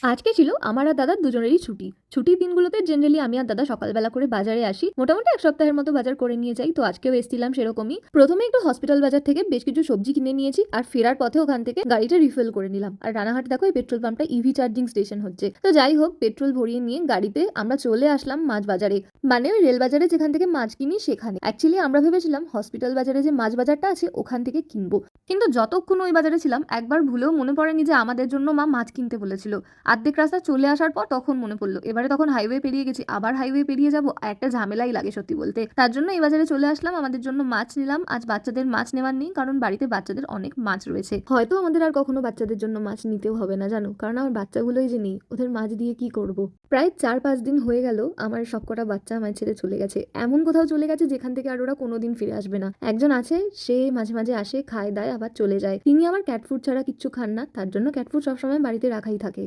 আজকে ছিল আমার আর দাদার দুজনেরই ছুটি। ছুটির দিনগুলোতে জেনারেলি আমি আর দাদা সকালবেলা করে বাজারে আসি। মোটামুটি ১ সপ্তাহের মতো বাজার করে নিয়ে যাই। তো আজকেও এসছিলাম সেরকমই। ১ম এ একটু হসপিটাল বাজার থেকে বেশ কিছু সবজি কিনে নিয়েছি। আর ফেরার পথে ওখান থেকে গাড়িটা রিফিল করে নিলাম। আর রানাঘাটে দেখো এই পেট্রোল পাম্পটা ইভি চার্জিং স্টেশন হচ্ছে। তো যাই হোক, পেট্রোল ভরিয়ে নিয়ে গাড়িতে আমরা চলে আসলাম মাছ বাজারে। মানে ওই রেল বাজারে যেখান থেকে মাছ কিনি সেখানে। অ্যাকচুয়ালি আমরা ভেবেছিলাম হসপিটাল বাজারে যে মাছ বাজারটা আছে ওখান থেকে কিনবো। কিন্তু যতক্ষণ ওই বাজারে ছিলাম একবার ভুলেও মনে পড়েনি যে আমাদের জন্য মা মাছ কিনতে বলেছিল। অর্ধেক রাস্তা চলে আসার পর তখন মনে পড়লো। এবারে তখন হাইওয়ে পেরিয়ে গেছি, আবার হাইওয়ে পেরিয়ে যাবো, আর একটা ঝামেলাই লাগে সত্যি বলতে। তার জন্য এই বাজারে চলে আসলাম, আমাদের জন্য মাছ নিলাম। আজ বাচ্চাদের মাছ নেওয়ার নেই, কারণ বাড়িতে বাচ্চাদের অনেক মাছ রয়েছে। হয়তো আমাদের আর কখনো বাচ্চাদের জন্য মাছ নিতেও হবে না জানো, কারণ আমার বাচ্চাগুলোই যে নেই, ওদের মাছ দিয়ে কি করব। প্রায় ৪-৫ দিন হয়ে গেল আমার সবকটা বাচ্চা আমার ছেড়ে চলে গেছে। এমন কোথাও চলে গেছে যেখান থেকে আর ওরা কোনোদিন ফিরে আসবে না। একজন আছে, সে মাঝে মাঝে আসে, খায় দায় আবার চলে যায়। তিনি আবার ক্যাট ফুড ছাড়া কিচ্ছু খান না, তার জন্য ক্যাট ফুড সবসময় বাড়িতে রাখাই থাকে।